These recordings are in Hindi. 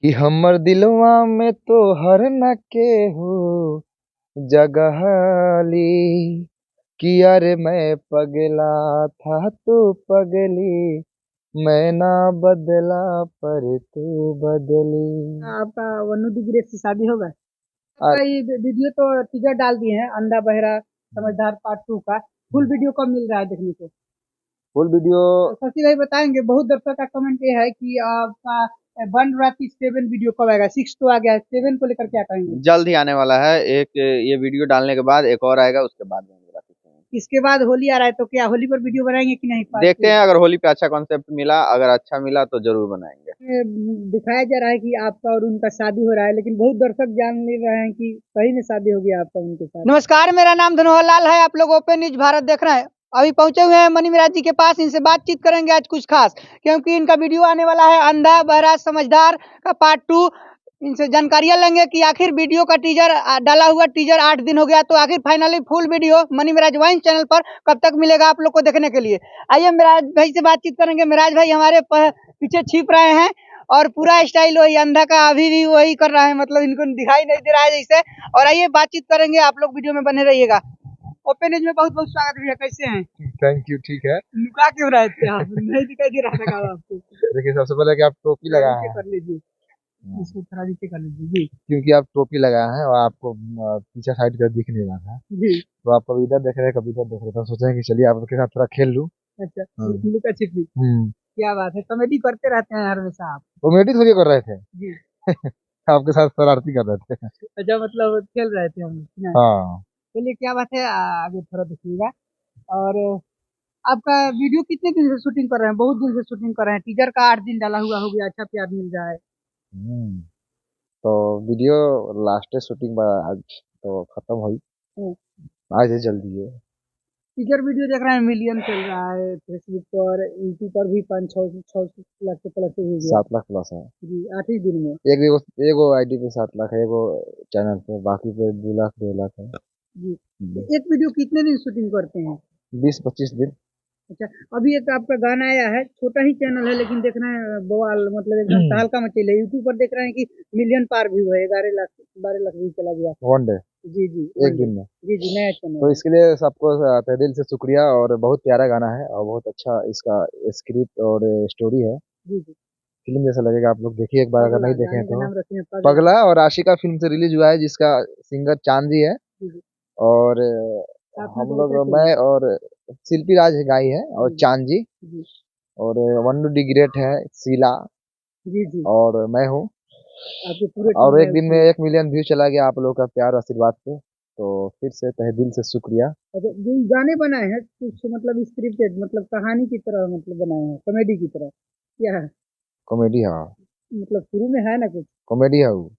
कि हमर दिलवा में तो हर न के हो जगहली कि अरे मैं पगला था तू पगली मैं ना बदला पर तू बदली। आपका वन्नू डिग्री से शादी होगा। आ, आपका ये वीडियो तो टीजर डाल दिए हैं अंधा बहरा समझदार पार्ट 2 का। फुल वीडियो कब मिल रहा है देखने को? फुल वीडियो शशि भाई बताएंगे। बहुत दर्शक का कमेंट ये है कि आपका वन रात 7 वीडियो कब आएगा? 6 तो आ गया है, 7 को लेकर क्या कहेंगे? जल्द ही आने वाला है। एक ये वीडियो डालने के बाद एक और आएगा, उसके बाद में मेरा कुछ नहीं। इसके बाद होली आ रहा है तो क्या होली पर वीडियो बनाएंगे कि नहीं पार्ट देखते 2? हैं, अगर होली पे अच्छा कॉन्सेप्ट मिला, अगर अच्छा मिला तो जरूर बनाएंगे। दिखाया जा रहा है कि आपका और उनका शादी हो रहा है, लेकिन बहुत दर्शक जान नहीं रहे हैं कि सही में शादी हो गया आपका उनके साथ। नमस्कार, मेरा नाम धनोहर लाल है। आप लोग ओपन न्यूज भारत देख रहे हैं। अभी पहुंचे हुए हैं मनी मिराज जी के पास। इनसे बातचीत करेंगे आज कुछ खास, क्योंकि इनका वीडियो आने वाला है अंधा बहरा समझदार का पार्ट 2। इनसे जानकारियां लेंगे कि आखिर वीडियो का टीजर डाला हुआ टीजर 8 दिन हो गया, तो आखिर finally full video Mani Miraj vines channel पर कब तक मिलेगा आप लोग को देखने के लिए। आइए मिराज भाई से बातचीत करेंगे। मिराज भाई हमारे पीछे छिप रहे हैं और पूरा स्टाइल वही अंधा का अभी भी वही कर रहा है, मतलब इनको दिखाई नहीं दे रहा है जैसे। और आइए बातचीत करेंगे, आप लोग वीडियो में बने रहिएगा। ओपन न्यूज में बहुत बहुत स्वागत भैया, कैसे हैं? Thank you. ठीक है। लुका क्यों रहे थे आप? नहीं दिखाई दे रहा था क्या आपको? देखिए, सबसे पहले कि आप टोपी थोड़ा लगाए नीचे हैं। कर लीजिए, इसको थोड़ा नीचे कर लीजिए जी। क्योंकि आप टोपी लगाए हैं और आपको पीछे साइड का दिख नहीं रहा था, जी तो आप कभी इधर देख रहे हैं, कभी इधर देख रहे थे, तो सोचे कि चलिए आपके साथ थोड़ा खेल लूं। अच्छा। हाँ। लुका छिपी, हम्म। क्या बात है, कॉमेडी करते रहते हैं हर हमेशा आप। कॉमेडी थोड़ी कर रहे थे। जी। आपके साथ शरारती कर रहे थे। अच्छा, मतलब खेल रहे थे हम ना। हाँ। चलिए, क्या बात है, आगे थोड़ा देखिएगा। और आपका वीडियो कितने दिन से शूटिंग कर रहे हैं? बहुत दिन से शूटिंग कर रहे हैं। टीजर का 8 दिन डाला हुआ हो गया, अच्छा प्यार मिल रहा है। हम्म। तो वीडियो लास्ट शूटिंग आज तो खत्म हुई। हम्म। आज है जल्दी है। टीजर वीडियो देख रहे हैं, मिलियन चल रहा है फेसबुक पर, यूट्यूब पर भी 5-6 लाख से प्लस हो गया। 7 लाख प्लस है। जी, 8 ही दिन में। एक एगो आईडी पे 7 लाख है, एगो चैनल पे, बाकी पे 2 लाख 2 लाख है। जी। एक वीडियो कितने दिन शूटिंग करते हैं? 20-25 दिन। अच्छा। अभी एक आपका गाना आया है, छोटा ही चैनल है लेकिन देख रहे हैं बवाल, मतलब एकदम तहलका मचेल है। यूट्यूब पर देख रहे हैं कि मिलियन पार व्यू है, 11 लाख 12 लाख व्यू चला गया। One day. जी जी, एक वन डे। दिन में। जी जी, नया चैनल तो है। इसके लिए सबको तहे दिल से शुक्रिया। और बहुत प्यारा गाना है और बहुत अच्छा इसका स्क्रिप्ट और स्टोरी है। जी जी। फिल्म जैसा लगेगा, आप लोग देखिए एक बार, अगर पगला, नहीं देखे हैं गाने का तो। नाम रखे हैं पगला। पगला और आशिका फिल्म से रिलीज हुआ है, जिसका सिंगर चांदी है। जी जी। और साथ में हम बहुत लोग, अच्छे हैं। मैं और शिल्पी राज गाई है, और जी चांदी। जी। और वन्नू डी ग्रेट है, शीला। जी जी। और मैं हूँ। आपके पूरे टीम और है एक दिन में उसमें। 1 मिलियन व्यू चला गया आप लोगों का प्यार और आशीर्वाद पे, तो फिर से तहे दिल से शुक्रिया। अच्छा, जो गाने बनाए हैं कुछ मतलब स्क्रिप्टेड, मतलब कहानी की तरह, मतलब बनाए हैं कॉमेडी की तरह, क्या है? कॉमेडी है। मतलब शुरू में है ना कुछ? कॉमेडी है वो।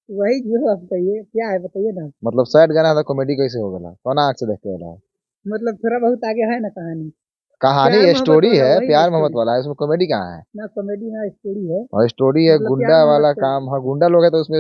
वही जो आप कहिए, क्या है बताइए ना। मतलब सैड गाना था, कॉमेडी कैसे हो गया? कौन आँख से देखते वाला है? मतलब थोड़ा बहुत आगे है ना कहानी। कहानी प्यार मोहब्बत स्टोरी वाला, है, वही ना प्यार मोहब्बत स्टोरी। वाला है, उसमें कॉमेडी कहाँ है? ना कॉमेडी ना स्टोरी है। और स्टोरी है, मतलब प्यार गुंडा वाला मोहब्बत का। काम। हाँ, गुंडा लोग है तो उसमें,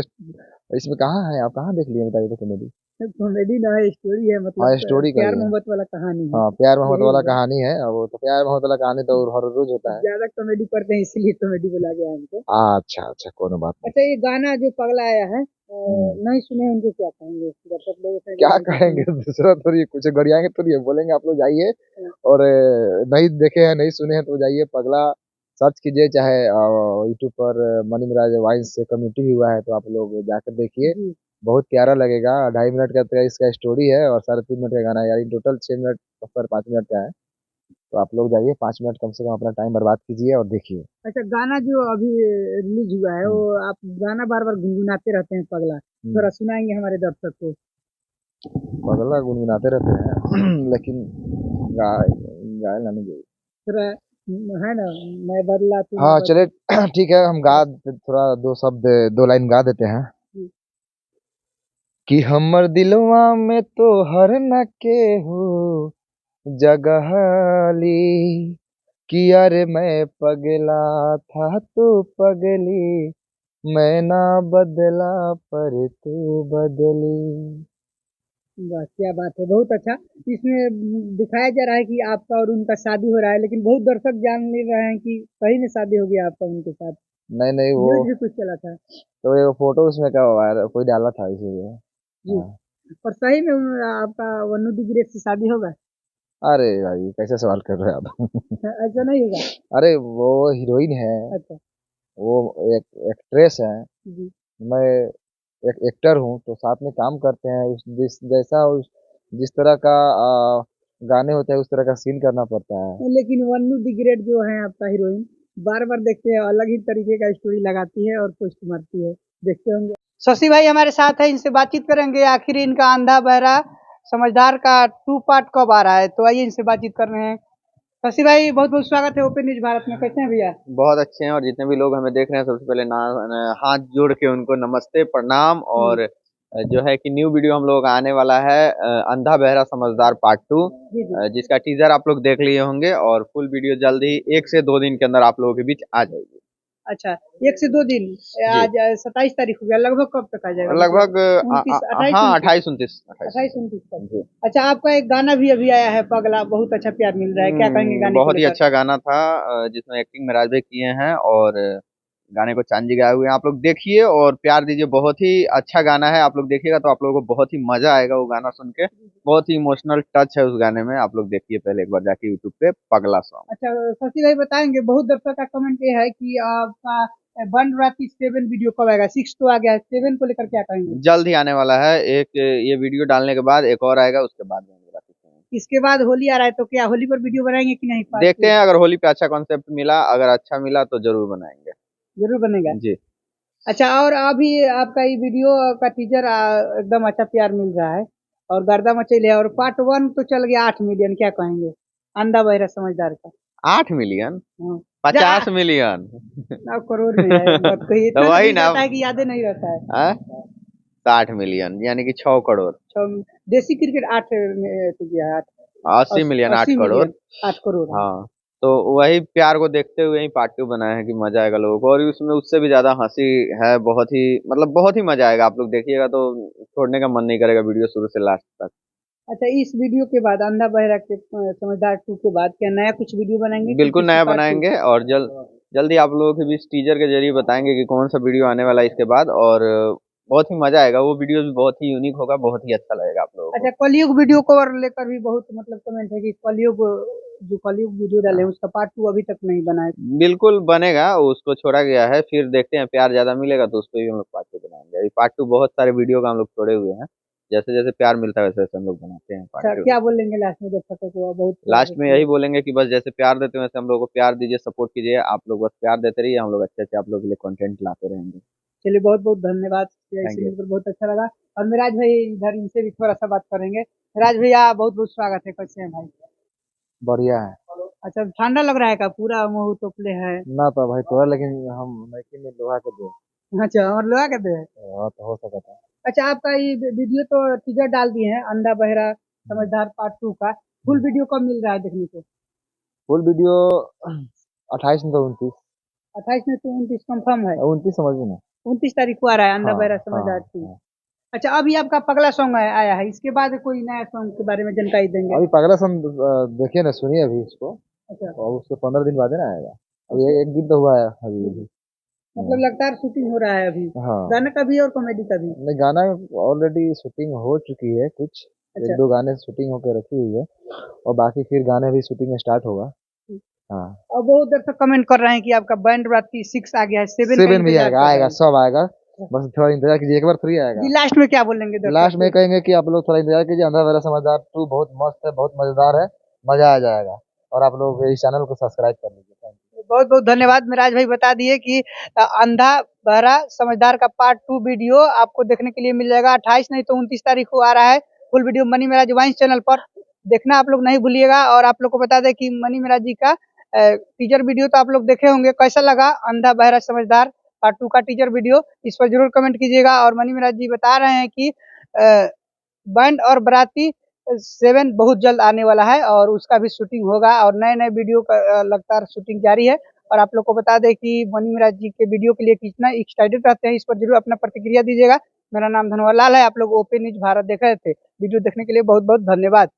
इसमें कहाँ है? आप कहाँ देख लिए बताइए तो कॉमेडी। कॉमेडी ना है, स्टोरी है, मतलब हाँ, स्टोरी का ही प्यार है। मोहब्बत वाला कहानी है। हाँ, प्यार मोहब्बत यही वाला हुआ। कहानी है, और वो तो प्यार मोहब्बत वाला कहानी तो हर रोज होता है। ज्यादा कॉमेडी करते हैं इसलिए कॉमेडी बोला गया हमको। अच्छा अच्छा, कोनो बात नहीं। अच्छा, ये गाना जो पगला आया है, हम्म। नहीं सुने उनको क्या कहेंगे? दर्शक लोग हैं जो क्या नहीं कहेंगे? सुने। दूसरा थोड़ी कुछ गरियाएंगे, थोड़ी है बोलेंगे। आप लोग जाइए हाँ। और नहीं देखे हैं, नहीं सुने हैं तो जाइए, पगला सर्च कीजिए, चाहे यूट्यूब पर मनी मिराज वाइन्स से कम्युनिटी भी हुआ है, तो आप लोग जाकर देखिए। जी। बहुत प्यारा लगेगा। 2.5 मिनट का तो इसका स्टोरी है और 3.5 मिनट का गाना है, यानी टोटल 6 मिनट पर 5 मिनट का है। तो आप लोग जाइए, 5 मिनट कम से कम अपना टाइम बर्बाद कीजिए और देखिए। अच्छा, गाना जो अभी रिलीज हुआ है वो, हम्म। आप गाना बार बार गुनगुनाते रहते हैं पगला, हम्म। थोड़ा सुनाएंगे हमारे दर्शक को? पगला गुनगुनाते रहते हैं लेकिन गाय गाय लाने गई। थोड़ा है ना, मैं बदला तू ना हाँ बदला। चले। ठीक है, हम गा थोड़ा 2 शब्द, 2 लाइन गा देते हैं। जी। कि हमर दिलवा में तो हर न के हो जगहली कि अरे मैं पगला था तू पगली मैं ना बदला पर तू बदली। वाह, क्या बात है, बहुत अच्छा। इसमें दिखाया जा रहा है कि आपका और उनका शादी हो रहा है, लेकिन बहुत दर्शक जान नहीं रहे हैं कि सही में शादी हो गया आपका उनके साथ। नहीं नहीं, वो न्यूज भी कुछ चला था। तो ये फोटो उसमें क्या वायरल कोई डाला था इसीलिए। जी। हाँ। और सही में आपका वन्नू दी ग्रेट से शादी होगा? अरे भाई कैसे सवाल कर रहे हैं आप? ऐसा नहीं होगा? अरे वो हीरोइन है, अच्छा। वो एक एक्ट्रेस है, जी। मैं एक एक्टर हूँ, तो साथ में काम करते हैं। जिस तरह का गाने होते हैं उस तरह का सीन करना पड़ता है। लेकिन वन्नू दी ग्रेट जो है आपका हीरोइन, बार बार देखते हैं अलग ही तरीके का स्टोरी लगाती है और पोस्ट मारती है, देखते होंगे। शशि भाई हमारे साथ है, इनसे बातचीत करेंगे आखिर इनका अंधा बहरा समझदार का 2 पार्ट कब आ रहा है, तो आइए इनसे बातचीत कर रहे हैं। शशि भाई बहुत बहुत स्वागत है ओपन न्यूज भारत में, कैसे हैं भैया? बहुत अच्छे हैं। और जितने भी लोग हमें देख रहे हैं सबसे पहले हाथ जोड़ के उनको नमस्ते प्रणाम। हम्म। और जो है कि न्यू वीडियो हम लोग का आने वाला है, अंधा बहरा समझदार पार्ट 2, जी जी। जिसका टीजर आप लोग देख लिए होंगे। और फुल वीडियो जल्द ही 1 से 2 दिन के अंदर आप लोगों के बीच आ जाएगी। अच्छा, 1 से 2 दिन। जी, आज 27 तारीख हो गया, लगभग कब तक आ जाएगा, मतलब लगभग 29, 28, हाँ, 29? 28, 29, 28। 28, 29 तक। जी। अच्छा, आपका एक गाना भी अभी आया है पगला, बहुत अच्छा प्यार मिल रहा है, क्या कहेंगे गाने को बहुत ही लेकर? अच्छा गाना था, जिसमें एक्टिंग मेराज भाई किए हैं। और गाने को चांद जी गाए हुए हैं। आप लोग देखिए और प्यार दीजिए। बहुत ही अच्छा गाना है, आप लोग देखिएगा तो आप लोगों को बहुत ही मजा आएगा वो गाना सुन के। बहुत ही इमोशनल टच है उस गाने में। आप लोग देखिए पहले एक बार जाके यूट्यूब पे पगला सॉन्ग। अच्छा, शशि भाई बताएंगे, बहुत दर्शक का कमेंट ये है कि आपका वन राती 7 वीडियो कब आएगा? 6 तो आ गया है, 7 को लेकर क्या कहेंगे? जल्द ही आने वाला है। एक ये वीडियो डालने के बाद एक और आएगा, उसके बाद में मेरा कुछ नहीं। इसके बाद होली आ रहा है, तो क्या होली पर वीडियो बनाएंगे कि नहीं, पार्ट देखते 2? हैं, अगर होली पे अच्छा कॉन्सेप्ट मिला, अगर अच्छा मिला तो जरूर बनाएंगे। जरूर बनेगा। जी। अच्छा, और अभी आपका ये वीडियो का टीजर एकदम अच्छा प्यार मिल रहा है और गर्दा मचैले है, और पार्ट 1 तो चल गया 8 मिलियन, क्या कहेंगे अंधा बहरा समझदार का? 8 मिलियन? हाँ। जा 50 मिलियन? ना, करोड़ में है, मत कहिए, तो इतना तो वही भूल ना। जाता है कि यादें नहीं रहता है। 60 मिलियन यानी कि 6 करोड़। देसी क्रिकेट 8 में तो गया है, 80 मिलियन, 80 मिलियन,8 करोड़। 8 करोड़ है। हाँ। तो वही प्यार को देखते हुए ही पार्ट 2 बनाया है कि मजा आएगा लोगों को। और उसमें उससे भी ज्यादा हंसी है। बहुत ही मतलब बहुत ही मजा आएगा। आप लोग देखिएगा तो छोड़ने का मन नहीं करेगा वीडियो शुरू से लास्ट तक। अच्छा, इस वीडियो के बाद अंधा बहरा के समझदार 2 के बाद क्या नया कुछ वीडियो बनाएंगे कि बिल्कुल किसी नया पार्ट 2? बनाएंगे। और जल्दी आप लोगों के बीच टीजर के जरिए बताएंगे कि कौन सा वीडियो आने वाला है इसके बाद। और बहुत ही मजा आएगा। वो वीडियो भी बहुत ही यूनिक होगा, बहुत ही अच्छा लगेगा आप लोगों अच्छा, को। कलयुग वीडियो को और लेकर भी बहुत मतलब कमेंट है कि कलयुग, जो कलयुग वीडियो डाले हैं, उसका पार्ट 2 अभी तक नहीं बना है। बिल्कुल बनेगा, उसको छोड़ा गया है। फिर देखते हैं, प्यार ज्यादा मिलेगा तो उस पर भी हम लोग पार्ट 2 बनाएंगे। अभी पार्ट 2 बहुत सारे वीडियो का हम लोग छोड़े हुए हैं। जैसे जैसे प्यार मिलता है वैसे वैसे हम लोग बनाते हैं अच्छा, पार्ट 2। क्या बोलेंगे लास्ट में दर्शकों को? बहुत लास्ट में यही बहुत- बोलेंगे कि बस जैसे प्यार देते हैं वैसे हम लोग को प्यार दीजिए, सपोर्ट कीजिए। आप लोग बस प्यार देते रहिए, हम लोग अच्छे अच्छे आप लोग के लिए कंटेंट लाते रहेंगे। चलिए, बहुत बहुत धन्यवाद, थैंक इसे यू। मिलकर बहुत अच्छा लगा। और मिराज भाई इधर, इनसे भी थोड़ा सा बात करेंगे। मिराज भैया बहुत बहुत स्वागत है, कैसे हैं भाई? बढ़िया है। अच्छा, ठंडा लग रहा है का? पूरा मुंह तोपले है। ना तो भाई तो है, लेकिन हम मैके में लोहा के दो। अच्छा, और लोहा कहते हैं। हाँ, तो हो सकता है। अच्छा, आपका ये वीडियो तो टीजर डाल दिए हैं अंधा बहरा समझदार पार्ट 2 का, फुल वीडियो कब मिल रहा है देखने को? फुल वीडियो 28 नहीं तो 29। 28 में तो 29 कंफर्म है। 29 समझिए ना। 29 तारीख को आ रहा है अंधा हाँ बहरा हाँ समझदार 2। हाँ। अच्छा, अभी आपका पगला सॉन्ग आया है, इसके बाद कोई नया सॉन्ग के बारे में जानकारी देंगे? अभी पगला सन देखिए ना, सुनिए अभी इसको। अच्छा। और उसके 15 दिन बाद है ना आएगा। अभी एक दिन तो हुआ है अभी अभी। मतलब लगातार शूटिंग हो रहा है अभी, हाँ। गाना का भी और कॉमेडी का भी? नहीं, गाना ऑलरेडी शूटिंग हो चुकी है कुछ। एक अच्छा। दो गाने शूटिंग होकर रखी हुई है, और बाकी फिर गाने भी शूटिंग स्टार्ट होगा। हाँ। और बहुत देर तक कमेंट कर रहे हैं कि आपका बैंड राती 6 आ गया है, 7 का 7 भी इंतजार आएगा, कर रहे आएगा हैं। सब आएगा। बस थोड़ा इंतजार कीजिए, एक बार फ्री आएगा। जी, लास्ट में क्या बोलेंगे दर्शक लास्ट में को? कहेंगे कि आप लोग थोड़ा इंतजार कीजिए, अंधा मेरा समझदार 2 बहुत मस्त है, बहुत मजेदार है, मजा आ जाएगा। और आप लोग इस चैनल को सब्सक्राइब कर लीजिए। Thank you. बहुत बहुत धन्यवाद, मिराज भाई बता दिए कि अंधा बहरा समझदार का पार्ट 2 वीडियो आपको देखने के लिए मिल जाएगा 28 नहीं तो 29 तारीख को आ रहा है। Full video Mani Miraj vines channel पर देखना आप लोग नहीं भूलिएगा। और आप लोग को बता दें कि मनी मिराज जी का टीजर वीडियो तो आप लोग देखे होंगे, कैसा लगा अंधा बहरा समझदार पार्ट 2 का टीजर वीडियो, इस पर जरूर कमेंट कीजिएगा। और मनी मिराज जी बता रहे हैं कि बैंड और बाराती 7 बहुत जल्द आने वाला है और उसका भी शूटिंग होगा, और नए नए वीडियो का लगातार शूटिंग जारी है। और आप लोग को बता दें कि मनी मिराज जी के वीडियो के लिए कितना एक्साइटेड रहते हैं, इस पर जरूर अपना प्रतिक्रिया दीजिएगा। मेरा नाम धनवर लाल है, आप लोग ओपन न्यूज भारत देख रहे थे। वीडियो देखने के लिए बहुत बहुत धन्यवाद।